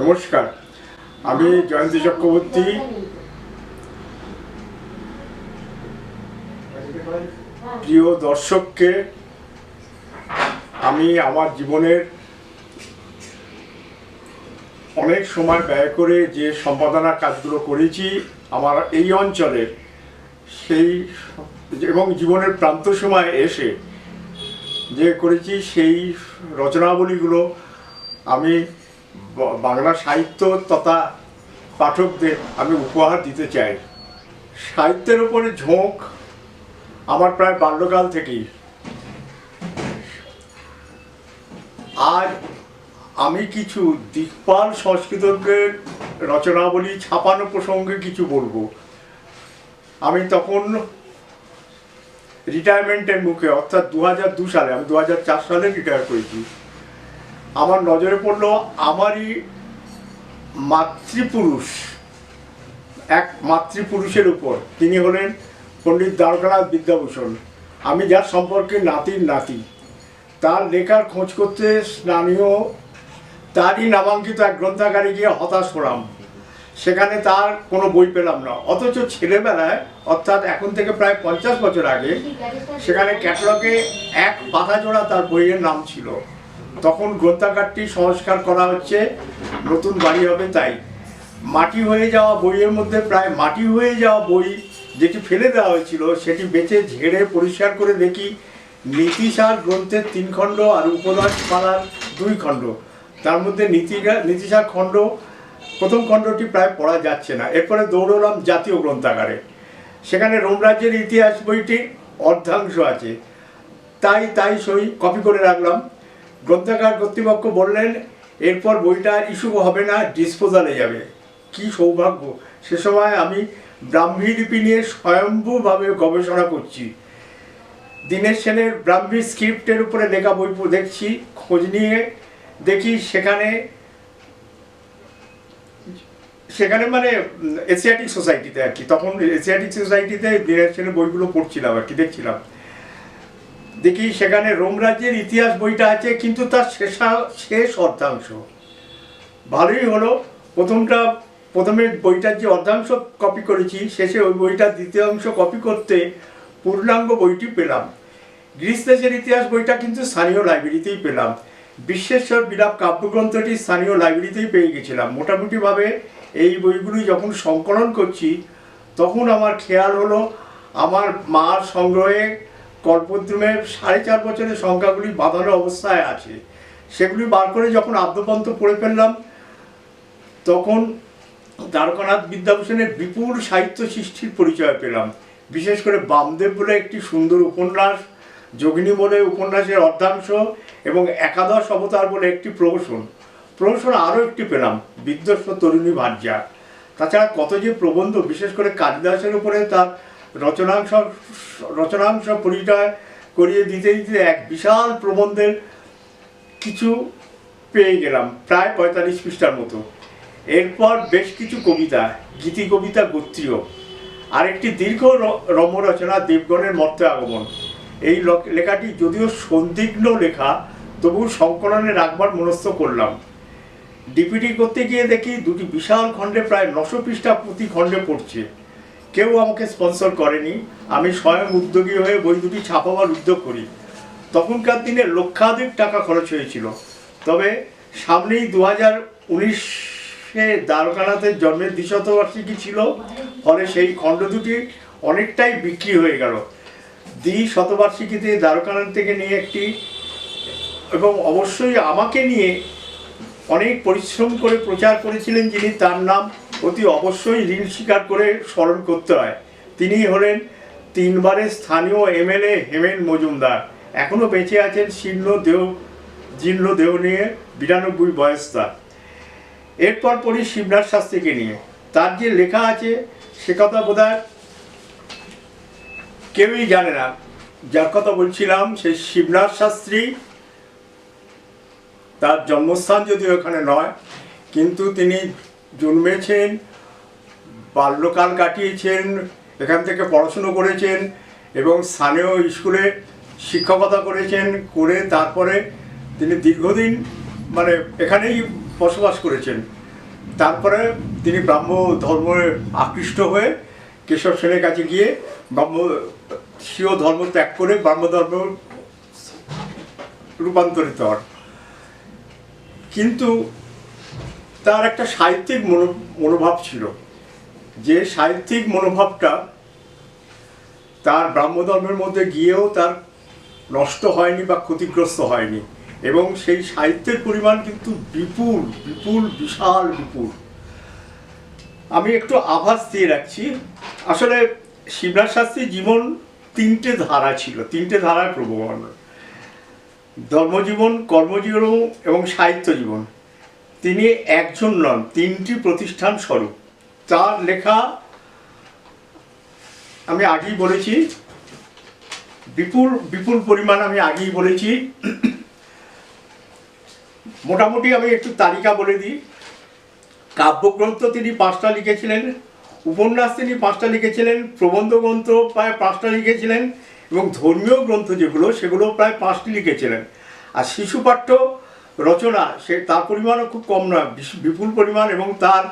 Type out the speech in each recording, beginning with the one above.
নমস্কার, আমি জয়ন্তী চক্রবর্তী। প্রিয় দর্শককে আমি আমার জীবনের অনেক সময় ব্যয় করে যে সম্পাদনার কাজগুলো করেছি আমার এই অঞ্চলের, সেই এবং জীবনের প্রান্ত সময় এসে যে করেছি সেই রচনাবলীগুলো আমি বাংলা সাহিত্য তথা পাঠকদের আমি উপহার দিতে চাই। সাহিত্যের উপরে ঝোঁক আমার প্রায় বাল্যকাল থেকেই। আজ আমি কিছু দিকপাল সংস্কৃতজ্ঞের রচনাবলী ছাপানো প্রসঙ্গে কিছু বলবো। আমি তখন রিটায়ারমেন্টের মুখে, অর্থাৎ 2002 সালে, আমি 2004 সালে রিটায়ার করেছি। আমার নজরে পড়লো আমারই মাতৃপুরুষ, এক মাতৃপুরুষের উপর। তিনি হলেন পণ্ডিত দ্বারকানাথ বিদ্যাভূষণ। আমি যার সম্পর্কে নাতির নাতি, তার লেখার খোঁজ করতে স্থানীয় তারই নামাঙ্কিত এক গ্রন্থাগারে গিয়ে হতাশ হলাম। সেখানে তার কোনো বই পেলাম না, অথচ ছেলেবেলায়, অর্থাৎ এখন থেকে প্রায় 50 বছর আগে, সেখানে ক্যাটালগে এক পাতা জোড়া তার বইয়ের নাম ছিল। তখন গ্রন্থাগারটি সংস্কার করা হচ্ছে, নতুন বাড়ি হবে, তাই মাটি হয়ে যাওয়া বইয়ের মধ্যে প্রায় মাটি হয়ে যাওয়া বই যেটি ফেলে দেওয়া হয়েছিল সেটি বেঁচে ঝেড়ে পরিষ্কার করে দেখি নীতিসার গ্রন্থের 3 খণ্ড আর উপদাস পাড়ার 2 খণ্ড। তার মধ্যে নীতিসার খণ্ড, প্রথম খণ্ডটি প্রায় পড়া যাচ্ছে না। এরপরে দৌড়লাম জাতীয় গ্রন্থাগারে, সেখানে রোমরাজ্যের ইতিহাস বইটি অর্ধাংশ আছে, তাই সই কপি করে রাখলাম। গ্রন্থাগার কর্তৃপক্ষ বললেন এরপর বইটা ইস্যু হবে না, ডিসপোজালে যাবে। কি সৌভাগ্য! সে সময় আমি ব্রাহ্মী লিপি নিয়ে স্বয়ম্ভূভাবে গবেষণা করছি। দীনেশ সেনের ব্রাহ্মী স্ক্রিপ্টের উপরে লেখা বই দেখছি, খোঁজ নিয়ে দেখি সেখানে মানে এশিয়াটিক সোসাইটিতে আর কি, তখন এশিয়াটিক সোসাইটিতে দীনেশ সেনের বইগুলো পড়ছিলাম আর কি, দেখছিলাম। দেখি সেখানে রোমরাজ্যের ইতিহাস বইটা আছে, কিন্তু তার শেষ অর্ধাংশ। ভালোই হলো, প্রথমে বইটার যে অর্ধাংশ কপি করেছি, শেষে ওই বইটার দ্বিতীয় অংশ কপি করতে পূর্ণাঙ্গ বইটি পেলাম। গ্রিস দেশের ইতিহাস বইটা কিন্তু স্থানীয় লাইব্রেরিতেই পেলাম। বিশ্বেশ্বর বিলাপ কাব্যগ্রন্থটি স্থানীয় লাইব্রেরিতেই পেয়ে গেছিলাম। মোটামুটিভাবে এই বইগুলি যখন সংকলন করছি তখন আমার খেয়াল হলো আমার মার সংগ্রহে কল্পদ্রুমের 4.5 বছরের সংখ্যাগুলি বাঁধানো অবস্থায় আছে। সেগুলি বার করে যখন আদ্যপন্ত পড়ে ফেললাম, তখন দ্বারকানাথ বিদ্যাভূষণের বিপুল সাহিত্য সৃষ্টির পরিচয় পেলাম। বিশেষ করে বামদেব বলে একটি সুন্দর উপন্যাস, যোগিনী বলে উপন্যাসের অর্ধাংশ, এবং একাদশ অবতার বলে একটি প্রহসন আরও একটি পেলাম, বিধ্বস্ত তরুণী ভার্যা। তাছাড়া কত যে প্রবন্ধ, বিশেষ করে কালিদাসের উপরে তার রচনাংশ পরিচয় করিয়ে দিতে দিতে এক বিশাল প্রবন্ধের কিছু পেয়ে গেলাম, প্রায় 45 পৃষ্ঠার মতো। এরপর বেশ কিছু কবিতা, গীতি কবিতা গোত্রীয়, আর একটি দীর্ঘ রম্যরচনা দেবগণের মর্তে আগমন। এই লেখাটি যদিও সন্দিগ্ধ লেখা, তবু সংকলনে রাখবার মনস্থ করলাম। ডিপিটি করতে গিয়ে দেখি 2টি বিশাল খণ্ডে প্রায় 900 পৃষ্ঠা প্রতি খণ্ডে পড়ছে। কেউ আমাকে স্পন্সর করেনি, আমি স্বয়ং উদ্যোগী হয়ে বই দুটি ছাপাবার উদ্যোগ করি। তখনকার দিনে লক্ষাধিক টাকা খরচ হয়েছিল। তবে সামনেই 2019-এ দ্বারকানাথের জন্মের 200 ছিল, ফলে সেই খণ্ড দুটি অনেকটাই বিক্রি হয়ে গেল। 200 দ্বারকানাথ থেকে নিয়ে একটি, এবং অবশ্যই আমাকে নিয়ে অনেক পরিশ্রম করে প্রচার করেছিলেন যিনি, তার নাম অতি অবশ্যই ঋণ স্বীকার করে স্মরণ করতে হয়। তিনি হলেন 3 বারের স্থানীয় এমএলএ হেমেন মজুমদার। এখনও বেঁচে আছেন, জীর্ণ দেহ নিয়ে, 92 বয়স তার। এরপর পড়ি শিবনাথ শাস্ত্রীকে নিয়ে। তার যে লেখা আছে সে কথা বোধহয় কেউই জানে না। যার কথা বলছিলাম সেই শিবনাথ শাস্ত্রী, তার জন্মস্থান যদিও এখানে নয়, কিন্তু তিনি জন্মেছেন, বাল্যকাল কাটিয়েছেন, এখান থেকে পড়াশুনো করেছেন এবং স্থানীয় স্কুলে শিক্ষকতা করেছেন। তারপরে তিনি দীর্ঘদিন এখানেই বসবাস করেছেন। তারপরে তিনি ব্রাহ্ম ধর্মে আকৃষ্ট হয়ে কেশব সেনের কাছে গিয়ে স্বীয় ধর্ম ত্যাগ করে ব্রাহ্ম ধর্ম রূপান্তরিত হন। কিন্তু তার একটা সাহিত্যিক মনোভাব ছিল, যে সাহিত্যিক মনোভাবটা তার ব্রাহ্ম ধর্মের মধ্যে গিয়েও তার নষ্ট হয়নি বা ক্ষতিগ্রস্ত হয়নি, এবং সেই সাহিত্যের পরিমাণ কিন্তু বিপুল বিপুল বিশাল বিপুল। আমি একটু আভাস দিয়ে রাখছি। আসলে শিবনাথ শাস্ত্রীর জীবন তিনটে ধারা ছিল, তিনটে ধারায় প্রবহমান: ধর্মজীবন, কর্মজীবন এবং সাহিত্য জীবন। তিনি একজন নন, তিনটি প্রতিষ্ঠান স্বরূপ। তার লেখা আমি আগেই বলেছি, বিপুল বিপুল পরিমাণ আমি আগেই বলেছি। মোটামুটি আমি একটু তালিকা বলে দিই। কাব্যগ্রন্থ তিনি 5টা লিখেছিলেন, উপন্যাস তিনি 5টা লিখেছিলেন, প্রবন্ধ গ্রন্থ প্রায় 5টা লিখেছিলেন, এবং ধর্মীয় গ্রন্থ যেগুলো সেগুলো প্রায় 5টি লিখেছিলেন। আর শিশুপাঠ্য রচনা তার পরিমাণও খুব কম নয়, বিপুল পরিমাণ, এবং তার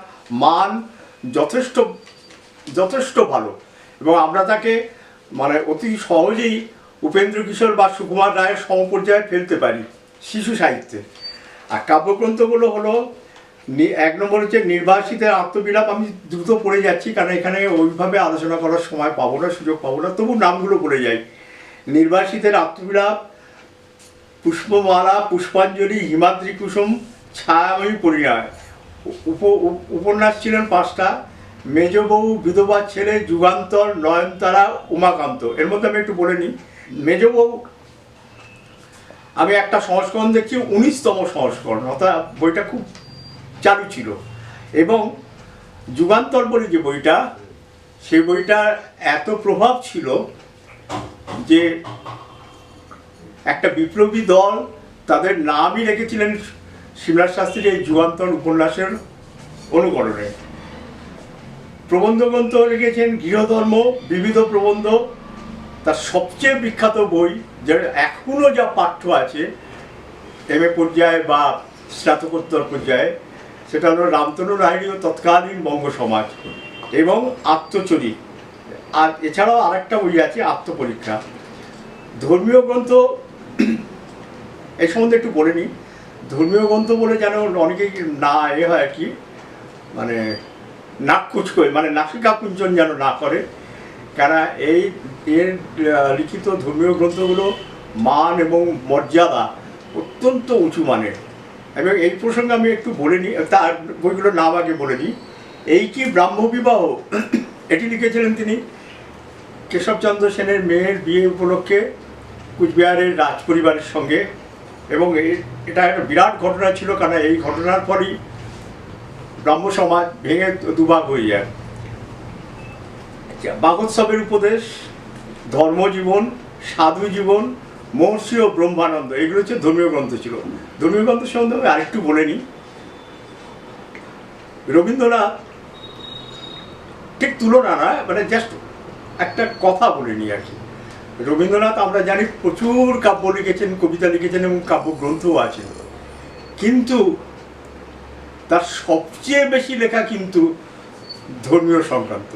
মান যথেষ্ট যথেষ্ট ভালো। এবং আমরা তাকে মানে অতি সহজেই উপেন্দ্র কিশোর বা সুকুমার রায়ের সমপর্যায়ে ফেলতে পারি শিশু সাহিত্যে। আর কাব্যগ্রন্থগুলো হলো, 1 নম্বর হচ্ছে নির্বাসিতের আত্মবিলাপ। আমি দ্রুত পড়ে যাচ্ছি কারণ এখানে ওইভাবে আলোচনা করার সময় পাবো না, সুযোগ পাবো না, তবু নামগুলো বলে যাই। নির্বাসিতের আত্মবিলাপ, পুষ্পমালা, পুষ্পাঞ্জলি, হিমাদ্রি কুসুম, ছায়াময়ী পরিণয়। উপন্যাস ছিলেন 5টা: মেজবউ, বিধবা ছেলে, যুগান্তর, নয়নতারা, উমাকান্ত। এর মধ্যে আমি একটু বলে নিই। মেজবউ আমি একটা সংস্করণ দেখছি, 19তম সংস্করণ, অর্থাৎ বইটা খুব চালু ছিল। এবং যুগান্তর বলে যে বইটা, সেই বইটার এত প্রভাব ছিল যে একটা বিপ্লবী দল তাদের নামই রেখেছিলেন শিবনাথ শাস্ত্রীর এই যুগান্তর উপন্যাসের অনুকরণে। প্রবন্ধ গ্রন্থ লিখেছেন গৃহধর্ম, বিবিধ প্রবন্ধ। তার সবচেয়ে বিখ্যাত বই, যেটা এখনও যা পাঠ্য আছে MA পর্যায়ে বা স্নাতকোত্তর পর্যায়ে, সেটা হলো রামতনু রায়ণী ও তৎকালীন বঙ্গ সমাজ এবং আত্মচরিত। আর এছাড়াও আরেকটা বই আছে, আত্মপরীক্ষা। ধর্মীয় গ্রন্থ এই সম্বন্ধে একটু বলে নিই। ধর্মীয় গ্রন্থ বলে যেন অনেকেই না হয় আর কি, মানে নাক কুচকোয়, মানে নাসিকা কুঞ্চন যেন না করে, কেননা এর লিখিত ধর্মীয় গ্রন্থগুলো মান এবং মর্যাদা অত্যন্ত উঁচু মানের। এবং এই প্রসঙ্গে আমি একটু বলে নিই, তার বইগুলোর নাম আগে বলে নিই। এই কি ব্রাহ্মবিবাহ, এটি লিখেছিলেন তিনি কেশবচন্দ্র সেনের মেয়ের বিয়ে উপলক্ষে কুচবিহারের রাজ পরিবারের সঙ্গে। এবং এটা একটা বিরাট ঘটনা ছিল, কারণ এই ঘটনার পরই ব্রাহ্ম সমাজ ভেঙে দুভাগ হয়ে যায়। বাগোৎসবের উপদেশ, ধর্মজীবন, সাধু জীবন, মহর্ষি ও ব্রহ্মানন্দ, এগুলো হচ্ছে ধর্মীয় গ্রন্থ ছিল। ধর্মীয় গ্রন্থ সম্বন্ধে আমি আরেকটু বলে নিই। রবীন্দ্রনাথ ঠিক তুলনা না, মানে জাস্ট একটা কথা বলে নিই আর কি। রবীন্দ্রনাথ আমরা জানি প্রচুর কাব্য লিখেছেন, কবিতা লিখেছেন এবং কাব্যগ্রন্থও আছে, কিন্তু তার সবচেয়ে বেশি লেখা কিন্তু ধর্মীয় সংক্রান্ত।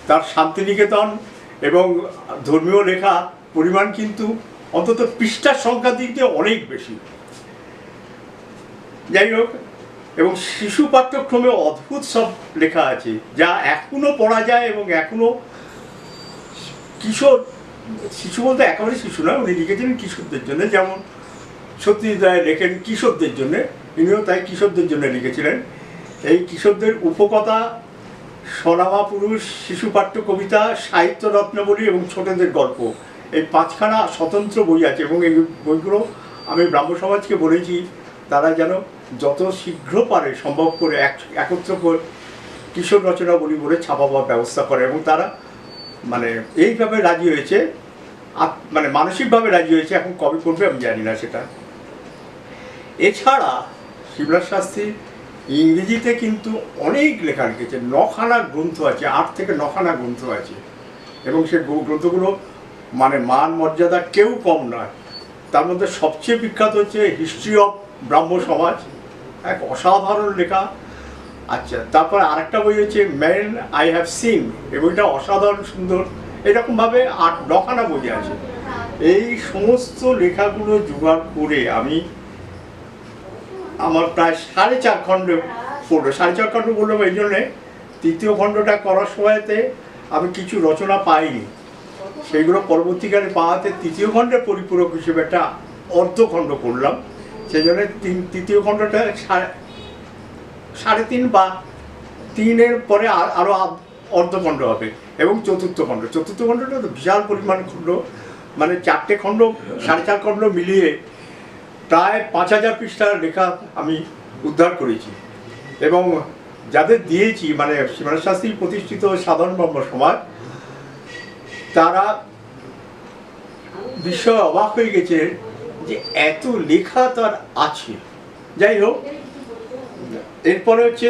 তার শান্তিনিকেতন এবং ধর্মীয় লেখা পরিমাণ কিন্তু অন্তত পৃষ্ঠার সংখ্যার দিক দিয়ে অনেক বেশি। যাই হোক, এবং শিশু পাঠ্যক্রমে অদ্ভুত সব লেখা আছে যা এখনো পড়া যায়, এবং এখনো কিশোর, শিশু বলতে একেবারে শিশু নয়, উনি লিখেছিলেন কিশোরদের জন্য। যেমন সত্যজিৎ রায় লেখেন কিশোরদের জন্যে, ইনিও তাই কিশোরদের জন্য লিখেছিলেন। এই কিশোরদের উপকথা, স্বনামা পুরুষ, শিশু পাঠ্য কবিতা, সাহিত্য রত্নাবলী এবং ছোটদের গল্প, এই 5খানা স্বতন্ত্র বই আছে। এবং এই বইগুলো আমি ব্রাহ্ম সমাজকে বলেছি তারা যেন যত শীঘ্র পারে সম্ভব করে একত্র করে কিশোর রচনাবলী বলে ছাপাবার ব্যবস্থা করে। এবং তারা মানে এইভাবে রাজি হয়েছে, মানে মানসিকভাবে রাজি হয়েছে। এখন কবে করবে আমি জানি না সেটা। এছাড়া শিবনাথ শাস্ত্রী ইংরেজিতে কিন্তু অনেক লেখা লিখেছে, 9খানা গ্রন্থ আছে, 8 থেকে 9খানা গ্রন্থ আছে। এবং সে গ্রন্থগুলো মানে মান মর্যাদা কেউ কম নয়। তার মধ্যে সবচেয়ে বিখ্যাত হচ্ছে হিস্ট্রি অফ ব্রাহ্ম সমাজ, এক অসাধারণ লেখা। আচ্ছা, তারপর আরেকটা বই হচ্ছে ম্যান আই হ্যাভ সিন, এই বইটা অসাধারণ সুন্দর। এরকমভাবে 8-9খানা বই আছে। এই সমস্ত লেখাগুলো জোগাড় করে আমি আমার প্রায় 4.5 খণ্ড পড়লো। 4.5 খণ্ড বললাম এই জন্যে, তৃতীয় খণ্ডটা করার সময়তে আমি কিছু রচনা পাইনি, সেইগুলো পরবর্তীকালে পাওয়াতে তৃতীয় খণ্ডের পরিপূরক হিসেবে একটা অর্ধখণ্ড করলাম। সেই জন্য তৃতীয় খণ্ডটা 3.5 বা 3-এর পরে আরও অর্ধখণ্ড হবে, এবং চতুর্থ খণ্ডটা তো বিশাল পরিমাণ খণ্ড, মানে 4টে খণ্ড 4.5 খণ্ড মিলিয়ে প্রায় 5000 পৃষ্ঠার লেখা আমি উদ্ধার করেছি। এবং যাদের দিয়েছি, মানে সীমানাথ শাস্ত্রী প্রতিষ্ঠিত সাধারণ ব্রহ্ম সমাজ, তারা বিস্ময়ে অবাক হয়ে গেছে যে এত লেখা তার আছে। যাই হোক, এরপরে হচ্ছে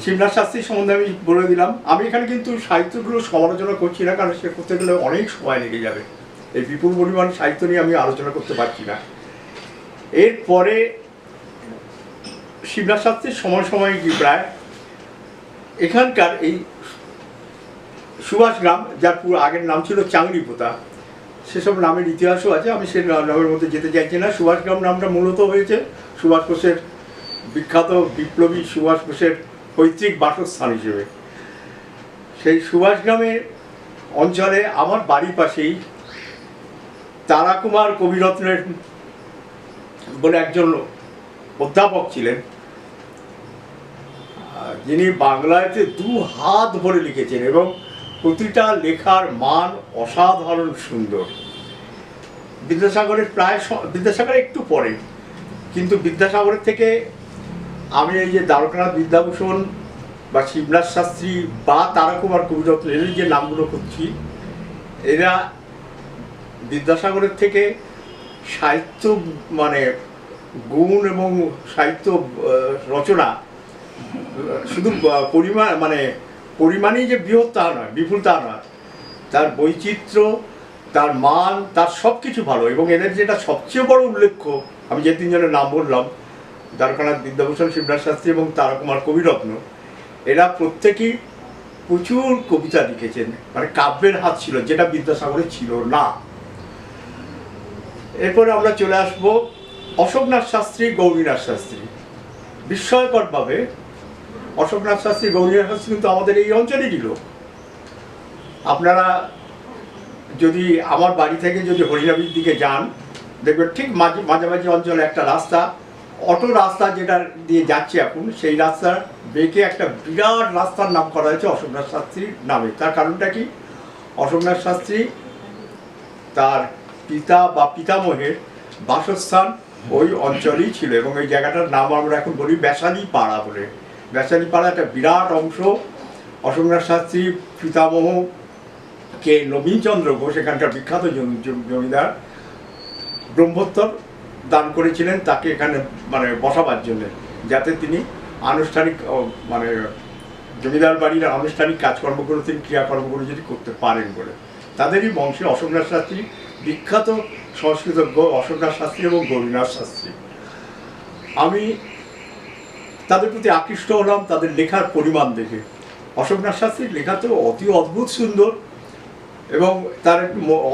শিবনাথ শাস্ত্রী সম্বন্ধে আমি বলে দিলাম। আমি এখানে কিন্তু সাহিত্যগুলো সমালোচনা করছি না, কারণ সে করতে গেলে অনেক সময় লেগে যাবে। এই বিপুল পরিমাণ সাহিত্য নিয়ে আমি আলোচনা করতে পারছি না। এরপরে শিবনাথ শাস্ত্রীর সময় প্রায় এখানকার এই সুভাষ গ্রাম, যার পুরো আগের নাম ছিল চাংরিপোতা, সেসব নামের ইতিহাসও আছে, আমি সেই নামের মধ্যে যেতে চাইছি না। সুভাষ গ্রাম নামটা মূলত হয়েছে সুভাষ বোসের, বিখ্যাত বিপ্লবী সুভাষ বোসের পৈতৃক বাসস্থান হিসেবে। সেই সুভাষ গ্রামের অঞ্চলে আমার বাড়ির পাশেই তারাকুমার কবিরত্নের বলে একজন অধ্যাপক ছিলেন, যিনি বাংলাতে 2 হাত ভরে লিখেছেন, এবং প্রতিটা লেখার মান অসাধারণ সুন্দর। বিদ্যাসাগরের একটু পরে, কিন্তু বিদ্যাসাগরের থেকে আমি এই যে দ্বারকানাথ বিদ্যাভূষণ বা শিবনাথ শাস্ত্রী বা তারাকুমার কবিরত্ন, এর যে নামগুলো করছি, এরা বিদ্যাসাগরের থেকে সাহিত্য, মানে গুণ এবং সাহিত্য রচনা শুধু পরিমাণেই যে বৃহৎ তা নয়, বিপুল তা নয়, তার বৈচিত্র্য, তার মান, তার সব কিছু ভালো। এবং এদের যেটা সবচেয়ে বড় উল্লেখ্য, আমি যে 3 জনের নাম বললাম, দ্বারকানাথ বিদ্যাভূষণ, শিবনাথ শাস্ত্রী এবং তারাকুমার কবিরত্ন, এরা প্রত্যেকেই প্রচুর কবিতা লিখেছেন, মানে কাব্যের হাত ছিল, যেটা বিদ্যাসাগরের ছিল না। এরপরে আমরা চলে আসবো অশোকনাথ শাস্ত্রী, গৌরীনাথ শাস্ত্রী। বিস্ময়করভাবে অশোকনাথ শাস্ত্রী, গৌরীনাথ শাস্ত্রী কিন্তু আমাদের এই অঞ্চলেরই লোক। আপনারা যদি আমার বাড়ি থেকে যদি হরিনাবির দিকে যান, দেখবেন ঠিক মাঝামাঝি অঞ্চলে একটা রাস্তা, অটো রাস্তা যেটা দিয়ে যাচ্ছে এখন, সেই রাস্তার বেঁকে একটা বিরাট রাস্তার নাম করা হয়েছে অশোকনাথ শাস্ত্রীর নামে। তার কারণটা কি? অশোকনাথ শাস্ত্রী তার পিতা বা পিতামহের বাসস্থান ওই অঞ্চলেই ছিল, এবং এই জায়গাটার নাম আমরা এখন বলি ব্যাসালী পাড়া বলে। ব্যাসালী পাড়া একটা বিরাট অংশ। অশোকনাথ শাস্ত্রী পিতামহকে নবীনচন্দ্র ঘোষ, এখানকার বিখ্যাত জমিদার, ব্রহ্মোত্তর দান করেছিলেন তাকে এখানে মানে বসাবার জন্য, যাতে তিনি আনুষ্ঠানিক মানে জমিদার বাড়ির আনুষ্ঠানিক কাজকর্মগুলো, তিনি ক্রিয়াকর্মগুলো যদি করতে পারেন বলে। তাদেরই বংশে অশোকনাথ শাস্ত্রী, বিখ্যাত সংস্কৃতজ্ঞ অশোকনাথ শাস্ত্রী এবং গৌরীনাথ শাস্ত্রী। আমি তাদের প্রতি আকৃষ্ট হলাম তাদের লেখার পরিমাণ দেখে। অশোকনাথ শাস্ত্রীর লেখা তো অতি অদ্ভুত সুন্দর, এবং তার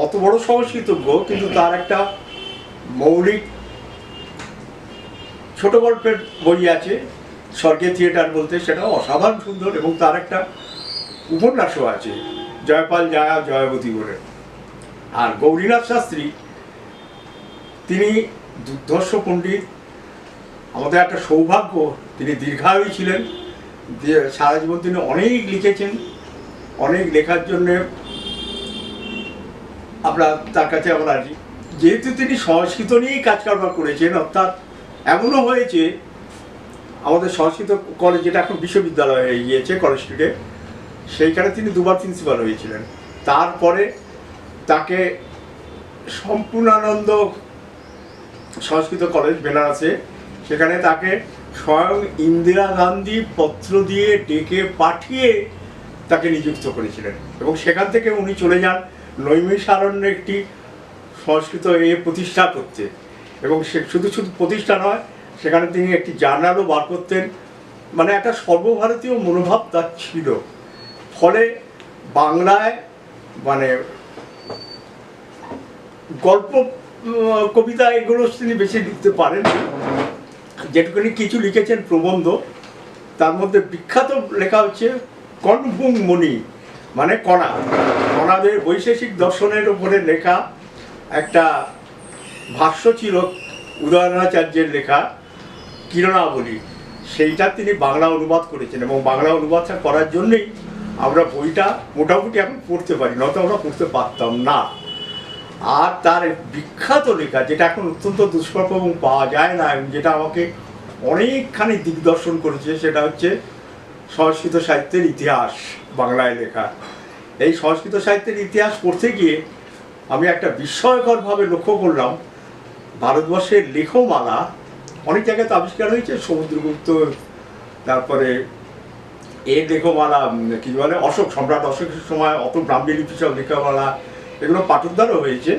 অত বড় সংস্কৃতজ্ঞ, কিন্তু তার একটা মৌলিক ছোট গল্পের বই আছে, স্বর্গে থিয়েটার বলতে, সেটাও অসাধারণ সুন্দর। এবং তার একটা উপন্যাসও আছে, জয়পাল জয়া জয়বতী বলে। আর গৌরীনাথ শাস্ত্রী, তিনি দুর্ধর্ষ পণ্ডিত, আমাদের একটা সৌভাগ্য, তিনি দীর্ঘায়ু ছিলেন, সারা জীবন তিনি অনেক লিখেছেন। অনেক লেখার জন্যে আমরা তার কাছে আমরা, যেহেতু তিনি সংস্কৃত নিয়েই কাজ কারবার করেছেন, অর্থাৎ এমনও হয়েছে আমাদের সংস্কৃত কলেজ, যেটা এখন বিশ্ববিদ্যালয় হয়ে গিয়েছে, কলেজ স্ট্রিটে, সেইখানে তিনি 2বার প্রিন্সিপাল হয়েছিলেন। তারপরে তাকে সম্পূর্ণানন্দ সংস্কৃত কলেজ বেনারসে, সেখানে তাকে স্বয়ং ইন্দিরা গান্ধী পত্র দিয়ে ডেকে পাঠিয়ে তাকে নিযুক্ত করেছিলেন, এবং সেখান থেকে উনি চলে যান নৈমিষারণ্যে একটি সংস্কৃত প্রতিষ্ঠা করতে। এবং সে শুধু প্রতিষ্ঠা নয়, সেখানে তিনি একটি জার্নালও বার করতেন, মানে একটা সর্বভারতীয় মনোভাব তার ছিল। ফলে বাংলায় মানে গল্প কবিতা এগুলো তিনি বেশি লিখতে পারেন। যেটুকুনি কিছু লিখেছেন প্রবন্ধ, তার মধ্যে বিখ্যাত লেখা হচ্ছে কণভুং মণি, মানে কণা, কণাদের বৈশেষিক দর্শনের উপরে লেখা একটা ভাষ্য ছিল উদয়নাচার্যের লেখা কিরণাবলী। সেইটা তিনি বাংলা অনুবাদ করেছেন, এবং বাংলা অনুবাদটা করার জন্যেই আমরা বইটা মোটামুটি এখন পড়তে পারি, নয়তো আমরা পড়তে পারতাম না। আর তার বিখ্যাত লেখা, যেটা এখন অত্যন্ত দুষ্প্রাপ্য এবং পাওয়া যায় না, এবং যেটা আমাকে অনেকখানি দিগদর্শন করেছে, সেটা হচ্ছে সংস্কৃত সাহিত্যের ইতিহাস, বাংলায় লেখা। এই সংস্কৃত সাহিত্যের ইতিহাস পড়তে গিয়ে আমি একটা বিস্ময়করভাবে লক্ষ্য করলাম, ভারতবর্ষের লেখমালা অনেক জায়গায় তো আবিষ্কার হয়েছে, সমুদ্রগুপ্ত, তারপরে এর লেখমালা কি বলে অশোক, সম্রাট অশোকের সময় অত ব্রাহ্মী লিপি সব লেখমালা, এগুলো পাঠোদ্ধারও হয়েছে।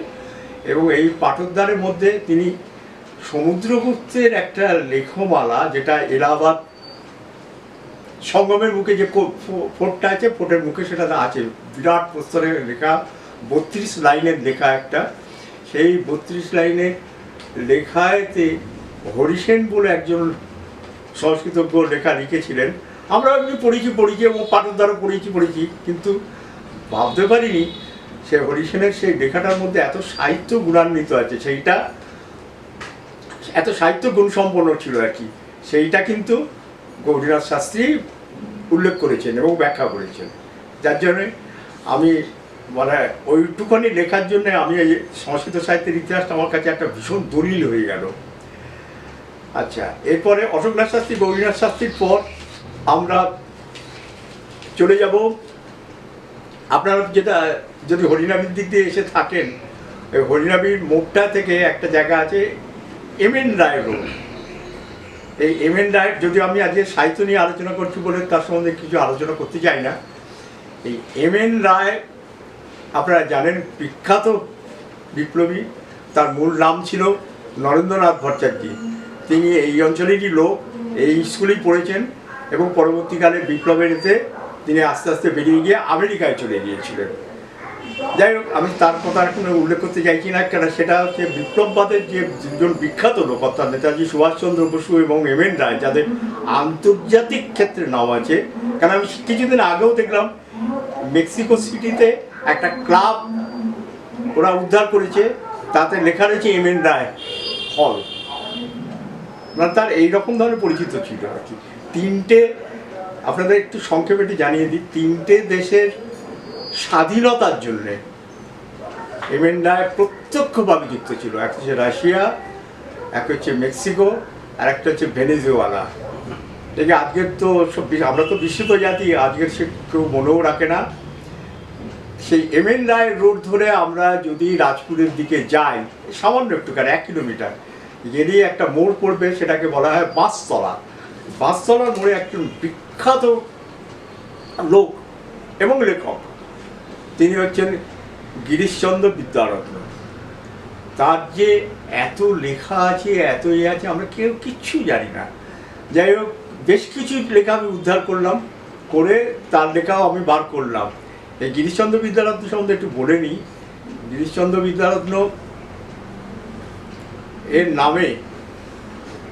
এবং এই পাঠোদ্ধারের মধ্যে তিনি সমুদ্রগুপ্তের একটা লেখমালা, যেটা এলাহাবাদ সঙ্গমের মুখে যে ফোর্টটা আছে, ফোর্টের মুখে সেটা আছে, বিরাট প্রস্তরের লেখা, 32 লাইনের লেখা একটা। সেই 32 লাইনের লেখাতে হরিসেন বলে একজন সংস্কৃতজ্ঞ লেখা লিখেছিলেন। আমরা এমনি পড়েছি এবং পাঠোদ্ধারও পড়েছি, কিন্তু ভাবতে পারিনি সে হরিসেনের সেই লেখাটার মধ্যে এত সাহিত্য গুণান্বিত আছে, সেইটা এত সাহিত্য গুণসম্পন্ন ছিল আর কি। সেইটা কিন্তু গৌরীনাথ শাস্ত্রী উল্লেখ করেছেন এবং ব্যাখ্যা করেছেন, যার জন্যে আমি মানে ওইটুখানি লেখার জন্য আমি এই সংস্কৃত সাহিত্যের ইতিহাসটা আমার কাছে একটা ভীষণ দলিল হয়ে গেল। আচ্ছা, এরপরে অশোকনাথ শাস্ত্রী, গৌরীনাথ শাস্ত্রীর পর আমরা চলে যাব, আপনারা যেটা যদি হরিনাবির দিক দিয়ে এসে থাকেন, হরিনাবির মোড়টা থেকে একটা জায়গা আছে এমএন রায় রোড। এই এমএন রায়, যদি আমি আজকে সাহিত্য নিয়ে আলোচনা করছি বলে তার সম্বন্ধে কিছু আলোচনা করতে চাই না। এই এমএন রায় আপনারা জানেন, বিখ্যাত বিপ্লবী, তার মূল নাম ছিল নরেন্দ্রনাথ ভট্টাচার্য। তিনি এই অঞ্চলেরই লোক, এই স্কুলেই পড়েছেন, এবং পরবর্তীকালে বিপ্লবের এতে তিনি আস্তে আস্তে বেরিয়ে গিয়ে আমেরিকায় চলে গিয়েছিলেন। যাই হোক, আমি তার কথা এখন উল্লেখ করতে চাইছি না, কেন সেটা হচ্ছে বিপ্লববাদের যে দুজন বিখ্যাত লোক, অর্থাৎ নেতাজি সুভাষচন্দ্র বসু এবং এমএন রায়, যাদের আন্তর্জাতিক ক্ষেত্রে নাম আছে। কারণ আমি কিছুদিন আগেও দেখলাম মেক্সিকো সিটিতে একটা ক্লাব ওরা উদ্ধার করেছে, তাতে লেখা রয়েছে এমএন রায় হল। মানে তার এইরকম ধরনের পরিচিত ছিল আর কি। তিনটে, আপনাদের একটু সংক্ষেপে জানিয়ে দিই, তিনটে দেশের স্বাধীনতার জন্যে এমএন রায় প্রত্যক্ষভাবে যুক্ত ছিল। একটা হচ্ছে রাশিয়া, এক হচ্ছে মেক্সিকো, আর একটা হচ্ছে ভেনেজুয়েলা। দেখে আজকের তো সব, আমরা তো বিস্মিত জাতি, আজকের সে কেউ মনেও রাখে না। সেই এমএন রায় রোড ধরে আমরা যদি রাজপুরের দিকে যাই, সামান্য একটুখানি 1 কিলোমিটার গেলেই একটা মোড় পড়বে, সেটাকে বলা হয় বাঁশতলা। বাঁশতলার মোড়ে একজন বিখ্যাত লোক এবং লেখক, তিনি হচ্ছেন গিরিশচন্দ্র বিদ্যারত্ন। তার যে এত লেখা আছে, এত আছে, আমরা কেউ কিচ্ছু জানি না। যাই হোক, বেশ কিছু লেখা আমি উদ্ধার করলাম, করে তার লেখাও আমি বার করলাম। এই গিরিশচন্দ্র বিদ্যারত্ন সম্বন্ধে একটু বলে নিই। গিরিশচন্দ্র বিদ্যারত্ন এর নামে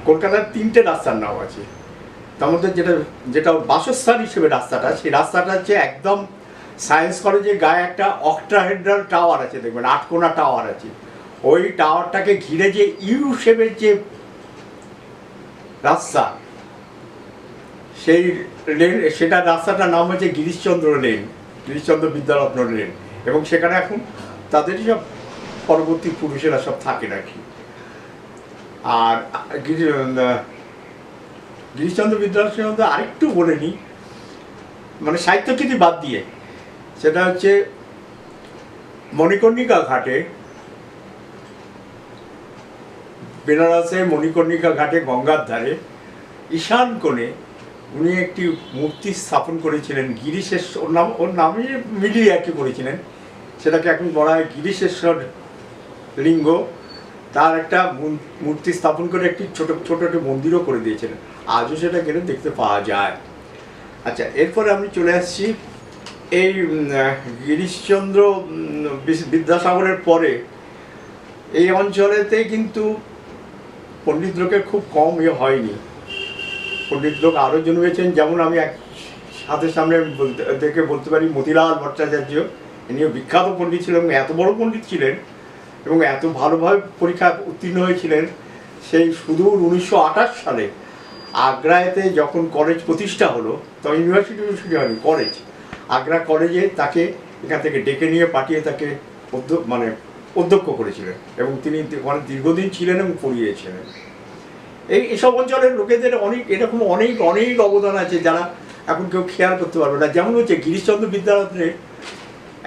কলকাতার 3টে রাস্তার নাম আছে। তার মধ্যে যেটা বাসস্থান হিসেবে রাস্তাটা, সেই রাস্তাটা হচ্ছে একদম সায়েন্স কলেজের গায়ে একটা অক্টাহেড্রাল টাওয়ার আছে, দেখবেন 8 কোণা টাওয়ার আছে। ওই টাওয়ারটাকে ঘিরে যে ইউ শেপের যে রাস্তা, সেই লেন, সেটা রাস্তাটার নাম হচ্ছে গিরিশচন্দ্র লেন, গিরিশচন্দ্র বিদ্যারত্ন লেন। এবং সেখানে এখন তাদেরই সব পরবর্তী পুরুষেরা সব থাকে নাকি। আর গিরিশচন্দ্র বিদ্যারত্নের মধ্যে আরেকটু বলে নিই, মানে সাহিত্যকৃতি বাদ দিয়ে, সেটা হচ্ছে মণিকর্ণিকা ঘাটে, বেনারসে মণিকর্ণিকা ঘাটে গঙ্গার ধারে ঈশান কোণে উনি একটি মূর্তি স্থাপন করেছিলেন। গিরিশেশ্বর, ওর নামই মিলিয়ে আর কি করেছিলেন, সেটাকে এখন বলা হয় গিরিশেশ্বর লিঙ্গ। তার একটা মূর্তি স্থাপন করে একটি ছোট ছোট একটি মন্দিরও করে দিয়েছিলেন, আজও সেটা গেলে দেখতে পাওয়া যায়। আচ্ছা, এরপরে আমি চলে আসছি এই গিরিশচন্দ্র বিদ্যাসাগরের পরে এই অঞ্চলেতে কিন্তু পণ্ডিত লোকের খুব কম হয়নি। পণ্ডিত লোক আরও জন্মেছেন, যেমন আমি এক হাতের সামনে দেখে বলতে পারি মতিলাল ভট্টাচার্য, ইনিও বিখ্যাত পণ্ডিত ছিলেন, এত বড় পণ্ডিত ছিলেন এবং এত ভালোভাবে পরীক্ষা উত্তীর্ণ হয়েছিলেন। সেই সুদূর 1928 সালে আগ্রাতে যখন কলেজ প্রতিষ্ঠা হলো, তখন ইউনিভার্সিটি হয়নি, কলেজ, আগ্রা কলেজে তাকে এখান থেকে ডেকে নিয়ে পাঠিয়ে তাকে অধ্যক্ষ করেছিলেন এবং তিনি ওখানে দীর্ঘদিন ছিলেন এবং পড়িয়েছিলেন। এইসব অঞ্চলের লোকেদের এরকম অনেক অবদান আছে যারা এখন কেউ খেয়াল করতে পারবে না। যেমন হচ্ছে গিরিশচন্দ্র বিদ্যারত্নের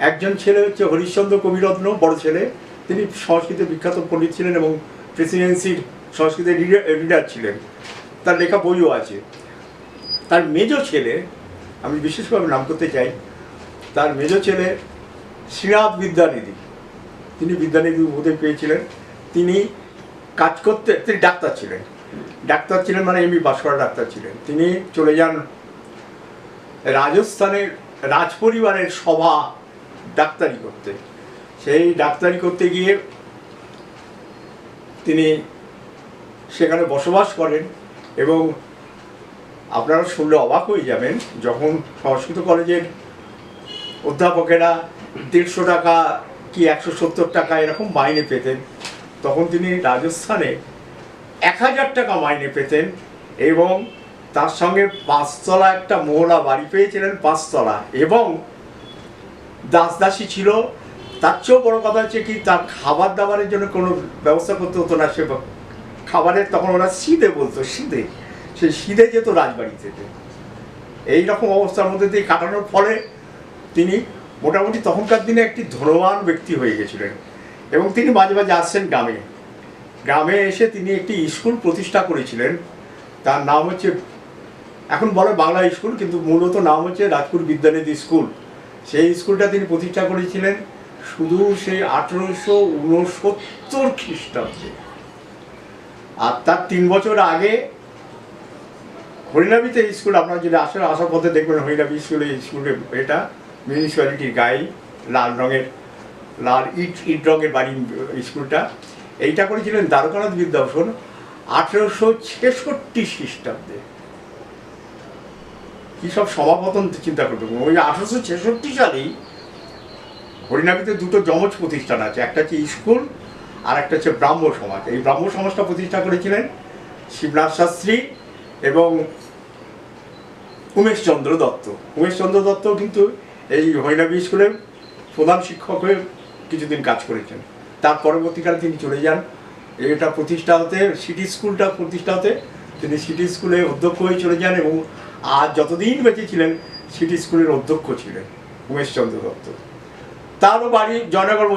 একজন ছেলে হচ্ছে হরিশ্চন্দ্র কবিরত্ন, বড় ছেলে, তিনি সংস্কৃতে বিখ্যাত পণ্ডিত ছিলেন এবং প্রেসিডেন্সির সংস্কৃতের রিডার ছিলেন, তার লেখা বইও আছে। তার মেজ ছেলে, আমি বিশেষভাবে নাম করতে চাই, তার মেজ ছেলে শ্রীনাথ বিদ্যানিধি, তিনি বিদ্যানিধি উপাধি পেয়েছিলেন। তিনি তিনি ডাক্তার ছিলেন মানে এমবি পাস করা ডাক্তার ছিলেন। তিনি চলে যান রাজস্থানের রাজপরিবারের সভা ডাক্তারি করতে। সেই ডাক্তারি করতে গিয়ে তিনি সেখানে বসবাস করেন এবং আপনারা শুনলে অবাক হয়ে যাবেন, যখন সংস্কৃত কলেজের অধ্যাপকেরা 150 টাকা কি 170 টাকা এরকম মাইনে পেতেন, তখন তিনি রাজস্থানে 1000 টাকা মাইনে পেতেন এবং তার সঙ্গে 5 তলা একটা মহলা বাড়ি পেয়েছিলেন, 5 তলা, এবং দাসী ছিল। তার চেয়েও বড় কথা হচ্ছে কি, তার খাবার দাবারের জন্য কোনো ব্যবস্থা করতে হতো না। সে খাবারের তখন ওরা সিদে বলতো, সেই সিদে যেত রাজবাড়ি থেকে। এইরকম অবস্থার মধ্যে দিয়ে কাটানোর ফলে তিনি মোটামুটি তখনকার দিনে একটি ধনবান ব্যক্তি হয়ে গেছিলেন এবং তিনি মাঝে মাঝে আসছেন গ্রামে এসে তিনি একটি স্কুল প্রতিষ্ঠা করেছিলেন। তার নাম হচ্ছে, এখন বলে বাংলা স্কুল, কিন্তু মূলত নাম হচ্ছে রাজপুর বিদ্যানিধি স্কুল। সেই স্কুলটা তিনি প্রতিষ্ঠা করেছিলেন শুধু সেই 1869 খ্রিস্টাব্দে। আর তার 3 বছর আগে হরিনাবিতে স্কুল, আপনারা যদি আসার পথে দেখবেন হরিনাবি স্কুলে এটা মিউনিসিপ্যালিটির গায়ে লাল ইট রঙের বাড়ি স্কুলটা। এইটা করেছিলেন দ্বারকানাথ বিদ্যাভূষণ 1866 খ্রিস্টাব্দে। কি সব সমাপতন চিন্তা করতে, ওই 1866 সালেই হরিনাবিতে 2টো যমজ প্রতিষ্ঠান আছে, একটা হচ্ছে স্কুল আর একটা হচ্ছে ব্রাহ্ম সমাজ। এই ব্রাহ্ম সমাজটা প্রতিষ্ঠা করেছিলেন শিবনাথ শাস্ত্রী এবং উমেশচন্দ্র দত্ত কিন্তু এই হরিনাবি স্কুলের প্রধান শিক্ষক হয়ে কিছুদিন কাজ করেছেন। তার পরবর্তীকালে তিনি চলে যান এটা প্রতিষ্ঠা হতে, স্কুলটা প্রতিষ্ঠা হতে তিনি সিটি স্কুলে অধ্যক্ষ হয়ে চলে যান এবং আর যতদিন বেঁচে ছিলেন সিটি স্কুলের অধ্যক্ষ ছিলেন উমেশচন্দ্র দত্ত। তারও বাড়ি জয়নগর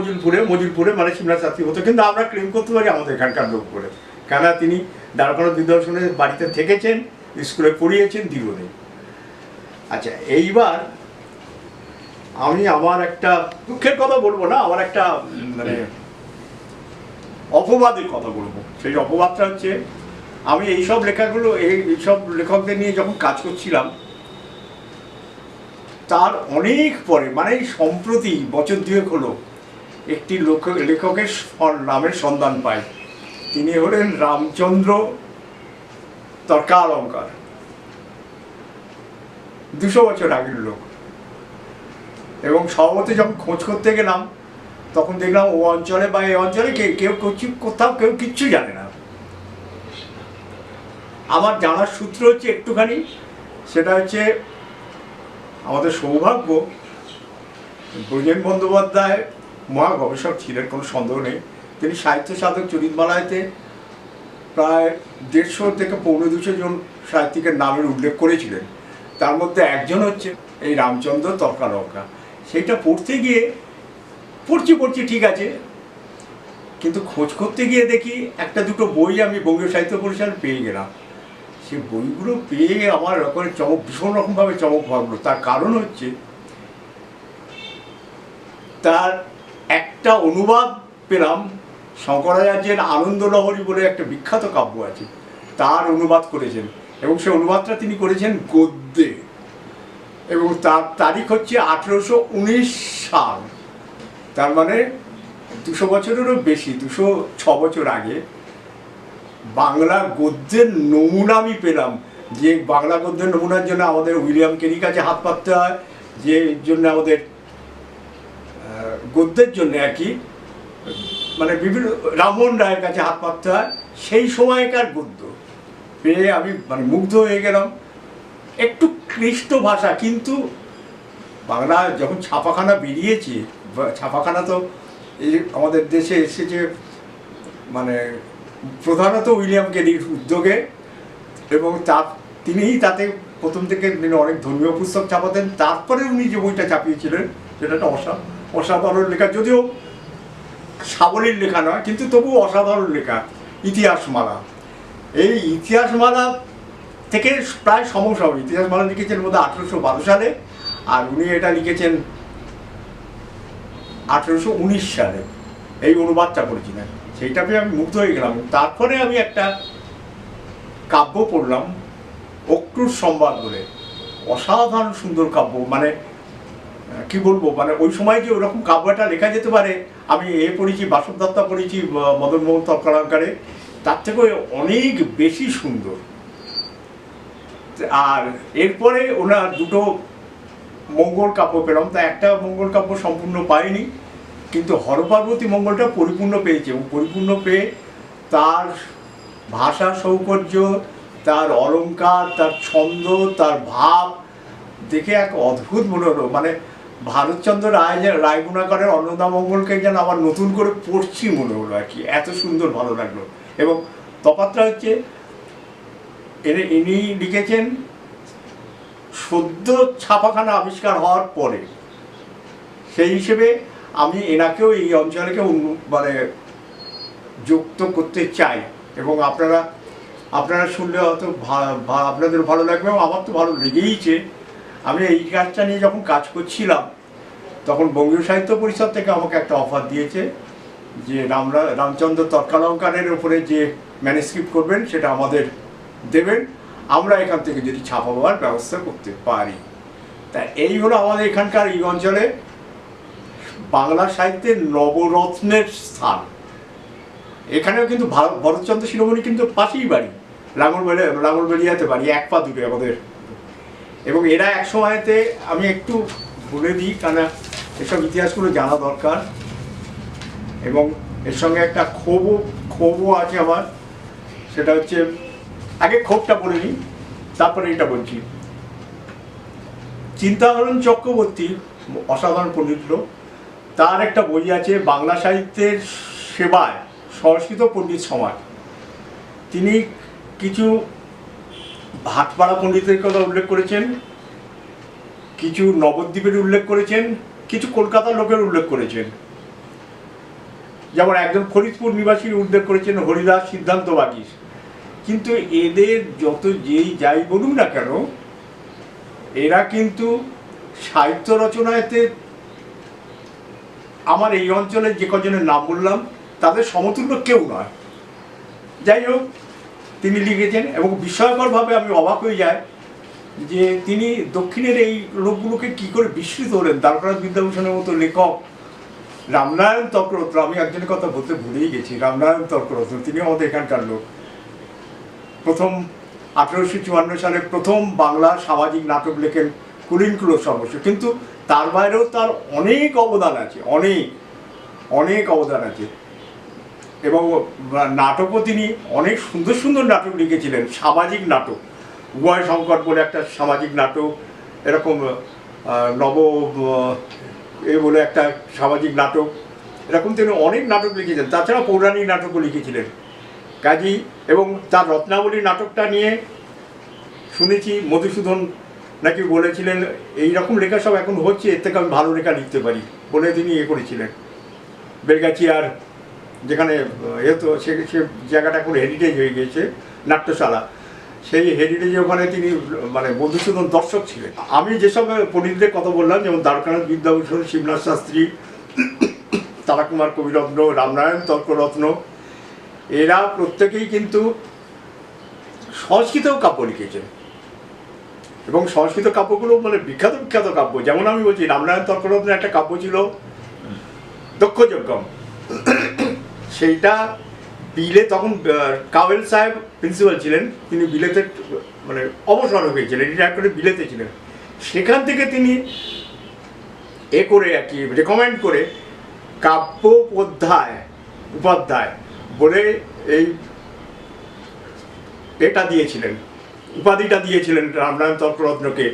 মজিলপুরে মানে শিবনাথ শাস্ত্রী হতো, কিন্তু আমরা ক্লেম করতে পারি আমাদের এখানকার লোক করে, কেননা তিনি দ্বারকানাথ বিদ্যাভূষণের বাড়িতে থেকেছেন, স্কুলে পড়িয়েছেন দীর্ঘদিন। আচ্ছা, এইবার আমি আমার একটা দুঃখের কথা বলবো না, আমার একটা মানে অপবাদের কথা বলবো। সেই অপবাদটা হচ্ছে, আমি এইসব লেখকদের নিয়ে যখন কাজ করছিলাম, তার অনেক পরে মানে সম্প্রতি বছর 2 হলো একটি লেখকের নামের সন্ধান পাই। তিনি হলেন রামচন্দ্র তর্কালঙ্কার, 200 বছর আগের লোক। এবং সর্বত যখন খোঁজ করতে গেলাম তখন দেখলাম ও অঞ্চলে বা এই অঞ্চলে কোথাও কেউ কিচ্ছু জানে না। আমার জানার সূত্র হচ্ছে একটুখানি, সেটা হচ্ছে আমাদের সৌভাগ্য ব্রজেন বন্দ্যোপাধ্যায় মহা গবেষক ছিলেন, কোনো সন্দেহ নেই। তিনি সাহিত্য সাধক চরিতমালাতে প্রায় 150 থেকে 250 জন সাহিত্যিকের নামের উল্লেখ করেছিলেন। তার মধ্যে একজন হচ্ছে এই রামচন্দ্র তর্কালঙ্কার। সেইটা পড়ছি ঠিক আছে, কিন্তু খোঁজ করতে গিয়ে দেখি 1-2 বই আমি বঙ্গীয় সাহিত্য পরিষদ পেয়ে গেলাম। সেই বইগুলো পেয়ে আমার ভীষণ রকমভাবে চমক ভাবলো। তার কারণ হচ্ছে তার একটা অনুবাদ পেলাম শঙ্করাচার্যের আনন্দলহরী বলে একটা বিখ্যাত কাব্য আছে, তার অনুবাদ করেছেন এবং সেই অনুবাদটা তিনি করেছেন গদ্যে, এবং তার তারিখ হচ্ছে 1819 সাল। তার মানে 200 বছরেরও বেশি, 206 বছর আগে বাংলা গদ্যের নমুনা আমি পেলাম। যে বাংলা গদ্যের নমুনার জন্য আমাদের উইলিয়াম কেরির কাছে হাত পাততে হয়, যে জন্য আমাদের গদ্যের জন্য আর কি মানে বিভিন্ন রামমোহন রায়ের কাছে হাত পাততে হয়, সেই সময়কার গদ্য পেয়ে আমি মানে মুগ্ধ হয়ে গেলাম। একটু ক্লিষ্ট ভাষা, কিন্তু বাংলা যখন ছাপাখানা বেরিয়েছে, ছাপাখানা তো এই আমাদের দেশে এসেছে মানে প্রধানত উইলিয়াম কেরির উদ্যোগে, এবং তিনিই তাতে প্রথম থেকে অনেক ধর্মীয় পুস্তক ছাপাতেন। তারপরে উনি যে বইটা ছাপিয়েছিলেন সেটা একটা অসাধারণ লেখা, যদিও সাবলীল লেখা নয়, কিন্তু তবু অসাধারণ লেখা, ইতিহাসমালা। এই ইতিহাসমালা থেকে প্রায় সমসাময়িক ইতিহাসমালা লিখেছেন বোধহয় 1812 সালে, আর উনি এটা লিখেছেন 1819 সালে, এই অনুবাদটা করেছিলেন। সেইটা পেয়ে আমি মুগ্ধ হয়ে গেলাম। তারপরে আমি একটা কাব্য পড়লাম, অক্রুর সংবাদ বলে, অসাধারণ সুন্দর কাব্য। মানে কি বলবো, মানে ওই সময় যে ওরকম কাব্যটা লেখা যেতে পারে, আমি পড়েছি বাসব দত্তা পড়েছি মদন মোহন তর্কালঙ্কারে, তার থেকে অনেক বেশি সুন্দর। আর এরপরে ওনার দুটো মঙ্গল কাব্য পেলাম, তা একটা মঙ্গল কাব্য সম্পূর্ণ পাইনি, কিন্তু হরপার্বতী মঙ্গলটা পরিপূর্ণ পেয়েছে, এবং পরিপূর্ণ পেয়ে তার ভাষা সৌকর্য, তার অলঙ্কার, তার ছন্দ, তার ভাব দেখে এক অদ্ভুত মনে হলো। মানে ভারতচন্দ্র রায়গুণাকরের অন্নদামঙ্গলকে যেন আবার নতুন করে পড়ছি মনে হলো আর কি, এত সুন্দর ভালো লাগলো। এবং তফাৎটা হচ্ছে ইনি লিখেছেন সদ্য ছাপাখানা আবিষ্কার হওয়ার পরে, সেই হিসেবে আমি এনাকেও এই অঞ্চলকে মানে যুক্ত করতে চাই, এবং আপনারা শুনলে হয়তো আপনাদের ভালো লাগবে, এবং আমার তো ভালো লেগেইছে। আমি এই কাজটা নিয়ে যখন কাজ করছিলাম, তখন বঙ্গীয় সাহিত্য পরিষদ থেকে আমাকে একটা অফার দিয়েছে যে রামচন্দ্র তর্কালঙ্কারের ওপরে যে ম্যানুস্ক্রিপ্ট করবেন সেটা আমাদের দেবেন, আমরা এখান থেকে যদি ছাপাবার ব্যবস্থা করতে পারি। তা এই হলো আমাদের এখানকার এই অঞ্চলে বাংলা সাহিত্যের নবরত্নের স্থান। এখানেও কিন্তু ভরতচন্দ্র শিরোমণি কিন্তু পাশেই বাড়ি, লাঙলবেড়িয়াতে বাড়ি, এক পা দূরে আমাদের। এবং এরা এক সময়তে, আমি একটু বলে দিই কেন এসব ইতিহাসগুলো জানা দরকার, এবং এর সঙ্গে একটা ক্ষোভও আছে আমার। সেটা হচ্ছে, আগে ক্ষোভটা বলে নিই, তারপরে এটা বলছি। চিন্তাহরণ চক্রবর্তী অসাধারণ পণ্ডিত লোক, তার একটা বই আছে বাংলা সাহিত্যের সেবায় সংস্কৃত পণ্ডিত সমাজ। তিনি কিছু ভাটপাড়া পণ্ডিতের কথা উল্লেখ করেছেন, কিছু নবদ্বীপের উল্লেখ করেছেন, কিছু কলকাতার লোকের উল্লেখ করেছেন। যেমন একজন ফরিদপুর নিবাসীর উল্লেখ করেছেন হরিদাস সিদ্ধান্ত বাগীশ। কিন্তু এদের যত যেই যাই বলুন না কেন, এরা কিন্তু সাহিত্য রচনাতে আমার এই অঞ্চলের যে কজনের নাম বললাম তাদের সমতুল্য কেউ নয়। যাই হোক, তিনি লিখেছেন, এবং বিস্ময়করভাবে আমি অবাক হয়ে যাই যে তিনি দক্ষিণের এই লোকগুলোকে কী করে বিস্মৃত হলেন। দ্বারকানাথ বিদ্যাভূষণের মতো লেখক, রামনারায়ণ তর্করত্ন, আমি একজনের কথা বলতে ভুলেই গেছি, রামনারায়ণ তর্করত্ন, তিনি আমাদের এখানকার লোক। প্রথম 1854 সালে প্রথম বাংলা সামাজিক নাটক লেখেন কুলিনকুলো সর্বস্ব, কিন্তু তার বাইরেও তার অনেক অবদান আছে, অনেক অবদান আছে। এবং নাটকও তিনি অনেক সুন্দর সুন্দর নাটক লিখেছিলেন, সামাজিক নাটক। উভয় সংকট বলে একটা সামাজিক নাটক, এরকম বলে একটা সামাজিক নাটক, এরকম তিনি অনেক নাটক লিখেছেন। তাছাড়া পৌরাণিক নাটকও লিখেছিলেন কাজী। এবং তার রত্নাবলী নাটকটা নিয়ে শুনেছি মধুসূদন নাকি বলেছিলেন এইরকম লেখা সব এখন হচ্ছে, এর থেকে আমি ভালো লেখা লিখতে পারি বলে তিনি করেছিলেন। বেলগাছিয়ার যেখানে তো সে জায়গাটা এখন হেরিটেজ হয়ে গিয়েছে, নাট্যশালা, সেই হেরিটেজে ওখানে তিনি মানে মধুসূদন দর্শক ছিলেন। আমি যেসব পণ্ডিতদের কথা বললাম, যেমন দ্বারকানাথ বিদ্যাভূষণ, শিবনাথ শাস্ত্রী, তারাকুমার কবিরত্ন, রামনারায়ণ তর্করত্ন, এরা প্রত্যেকেই কিন্তু সংস্কৃত কাব্য লিখেছেন এবং সংস্কৃত কাব্যগুলো মানে বিখ্যাত বিখ্যাত কাব্য। যেমন আমি বলছি, রামনারায়ণ তর্করত্নের একটা কাব্য ছিল দক্ষযজ্ঞম। সেইটা বিলে তখন কাওয়েল সাহেব প্রিন্সিপাল ছিলেন, তিনি বিলেতে মানে অবসর হয়েছিলেন, রিটায়ার করে বিলেতে ছিলেন। সেখান থেকে তিনি এ করে আর কি রেকমেন্ড করে কাব্য উপাধ্যায় বলে এই এটা দিয়েছিলেন, উপাধিটা দিয়েছিলেন রামনারায়ণ তর্করত্নকে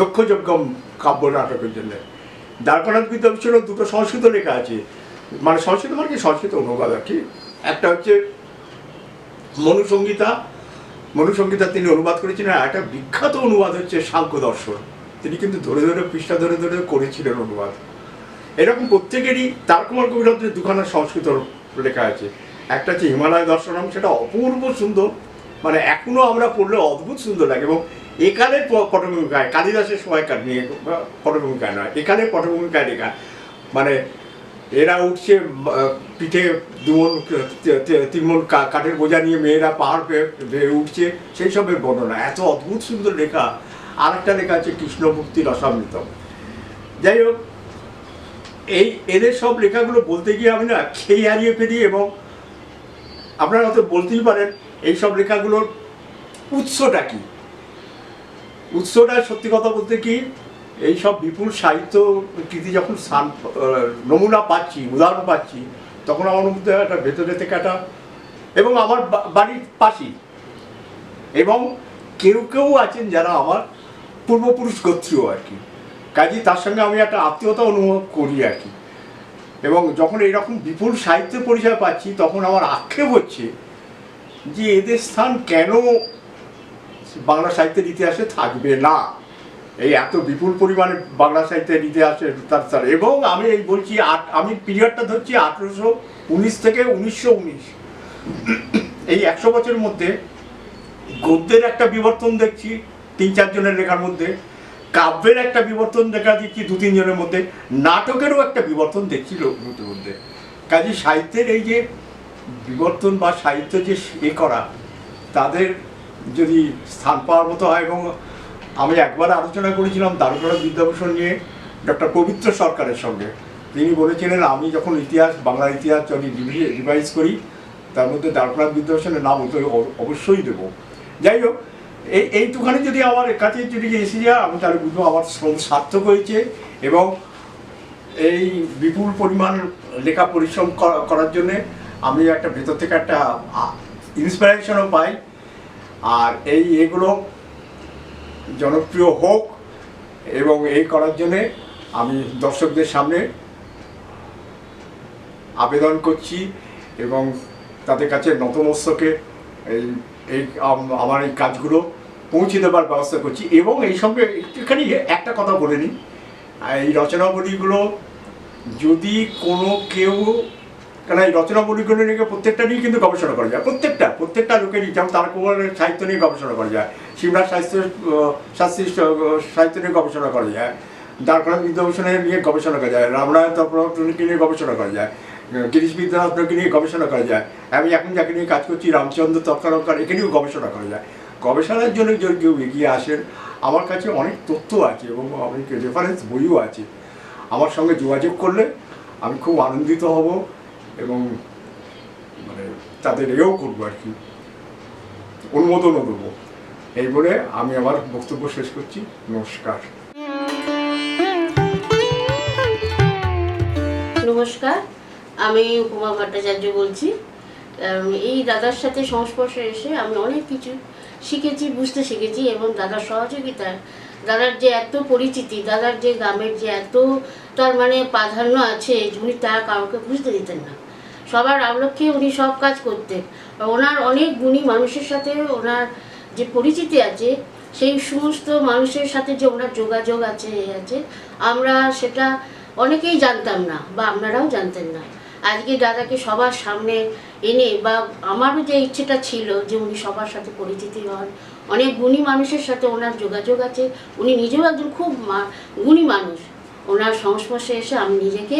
দক্ষযজ্ঞম কাব্য নাটকের জন্য। দ্বারকানাথ বিদ্যাভূষণের দুটো সংস্কৃত লেখা আছে, মানে সংস্কৃত মানে কি সংস্কৃত অনুবাদ আর কি। একটা হচ্ছে মনুসংগীতা তিনি অনুবাদ করেছিলেন, আর একটা বিখ্যাত অনুবাদ হচ্ছে সাংখ্য দর্শন। তিনি কিন্তু ধরে ধরে পৃষ্ঠা ধরে ধরে করেছিলেন অনুবাদ। এরকম প্রত্যেকেরই তারকুমার কবিরত্নের দুখানা সংস্কৃত লেখা আছে। একটা হচ্ছে হিমালয় দর্শনম, সেটা অপূর্ব সুন্দর, মানে এখনো আমরা পড়লে অদ্ভুত সুন্দর লাগে। এবং এখানে পটভূমিকায় কালিদাসের সময়কার নিয়ে পটভূমিকায় নয়, এখানে পটভূমিকায় লেখা, মানে এরা উঠছে পিঠে তিনমন কাঠের বোঝা নিয়ে, মেয়েরা পাহাড় বেয়ে উঠছে, সেই সবের বর্ণনা, এত অদ্ভুত সুন্দর লেখা। আর একটা লেখা আছে কৃষ্ণমূর্তি রসামৃতম। যাই হোক, এদের সব লেখাগুলো বলতে গিয়ে আমি না খেয়ে হারিয়ে ফেলি। এবং আপনারা হয়তো বলতেই পারেন এইসব লেখাগুলোর উৎসটা কি। উৎসটা সত্যি কথা বলতে কি, এইসব বিপুল সাহিত্য কৃতি যখন নমুনা পাচ্ছি, উদাহরণ পাচ্ছি, তখন আমার মধ্যে একটা ভেতরে থেকে একটা, এবং আমার বাড়ির পাশেই, এবং কেউ কেউ আছেন যারা আমার পূর্বপুরুষ গোত্রীয় আর কি, কাজেই তার সঙ্গে আমি একটা আত্মীয়তা অনুভব করি আর কি। এবং যখন এইরকম বিপুল সাহিত্যের পরিচয় পাচ্ছি, তখন আমার আক্ষেপ হচ্ছে যে এদের স্থান কেন বাংলা সাহিত্যের ইতিহাসে থাকবে না। এই এত বিপুল পরিমাণে বাংলা সাহিত্যের ইতিহাসে তার, এবং আমি এই বলছি, আমি পিরিয়ডটা ধরছি 1819 থেকে 1919, এই 100 বছরের মধ্যে গদ্যের একটা বিবর্তন দেখছি 3-4 জনের লেখার মধ্যে, কাব্যের একটা বিবর্তন দেখা দিচ্ছি 2-3 জনের মধ্যে, নাটকেরও একটা বিবর্তন দেখছি লোকের মধ্যে। কাজে সাহিত্যের এই যে বিবর্তন বা সাহিত্য যে এ করা, তাদের যদি স্থান পাওয়ার মতো হয়। এবং আমি একবার আলোচনা করেছিলাম দ্বারকানাথ বিদ্যাভূষণ নিয়ে ডক্টর পবিত্র সরকারের সঙ্গে। তিনি বলেছিলেন আমি যখন বাংলার ইতিহাস যদি রিভাইজ করি, তার মধ্যে দ্বারকানাথ বিদ্যাভূষণের নাম অবশ্যই দেবো। যাই হোক, এইটুখানি যদি আমার কাছে যদি এসে যায়, আমি তাহলে বুঝবো আমার শ্রম সার্থক হয়েছে। এবং এই বিপুল পরিমাণ লেখা পরিশ্রম করার জন্যে আমি একটা ভেতর থেকে একটা ইন্সপিরেশনও পাই। আর এগুলো জনপ্রিয় হোক, এবং এই করার জন্যে আমি দর্শকদের সামনে আবেদন করছি এবং তাদের কাছে নতমস্তকে এই আমার এই কাজগুলো পৌঁছে দেবার ব্যবস্থা করছি। এবং এই সঙ্গে একটুখানি একটা কথা বলে নিই, এই রচনাবলীগুলো যদি কোনো কেউ, কারণ এই রচনাবলীগুলো নিয়ে প্রত্যেকটা নিয়ে কিন্তু গবেষণা করা যায়, প্রত্যেকটা লোকেরই, যেমন তারকুমারের সাহিত্য নিয়ে গবেষণা করা যায়, শিবনাথ শাস্ত্রীর সাহিত্য নিয়ে গবেষণা করা যায়, দ্বারকানাথ বিদ্যাভূষণের নিয়ে গবেষণা করা যায়, রামনারায়ণ তর্করত্নকে নিয়ে গবেষণা করা যায়, গিরিশ বিদ্যারত্নকে নিয়ে গবেষণা করা যায়, আমি এখন যাকে নিয়ে কাজ করছি রামচন্দ্র তর্কালঙ্কার, একে নিয়েও গবেষণা করা যায়। গবেষণার জন্য যদি কেউ এগিয়ে আসেন, আমার কাছে অনেক তথ্য আছে এবং অনেক রেফারেন্স বইও আছে। আমার সঙ্গে যোগাযোগ করলে আমি খুব আনন্দিত হব এবং মানে তাদের এও করবো আর কি, অনুমোদনও দেবো। এই বলে আমি আমার বক্তব্য শেষ করছি। নমস্কার। নমস্কার, আমি উপমা ভট্টাচার্য বলছি। এই দাদার সাথে সংস্পর্শে এসে আমি অনেক কিছু শিখেছি, বুঝতে শিখেছি। এবং দাদার সহযোগিতায়, দাদার যে এত পরিচিতি, দাদার যে গ্রামের যে এত তার মানে প্রাধান্য আছে, উনি তা কাউকে বুঝতে দিতেন না। সবার আলোকে উনি সব কাজ করতেন। ওনার অনেক গুণী মানুষের সাথে ওনার যে পরিচিতি আছে, সেই সমস্ত মানুষের সাথে যে ওনার যোগাযোগ আছে আমরা সেটা অনেকেই জানতাম না, বা আপনারাও জানতেন না। আজকে দাদাকে সবার সামনে এনে, বা আমারও যে ইচ্ছেটা ছিল যে উনি সবার সাথে পরিচিতি হন, অনেক গুণী মানুষের সাথে ওনার যোগাযোগ আছে, উনি নিজেও একজন খুব গুণী মানুষ, ওনার সংস্পর্শে এসে আমি নিজেকে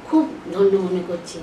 খুব ধন্য মনে করছি।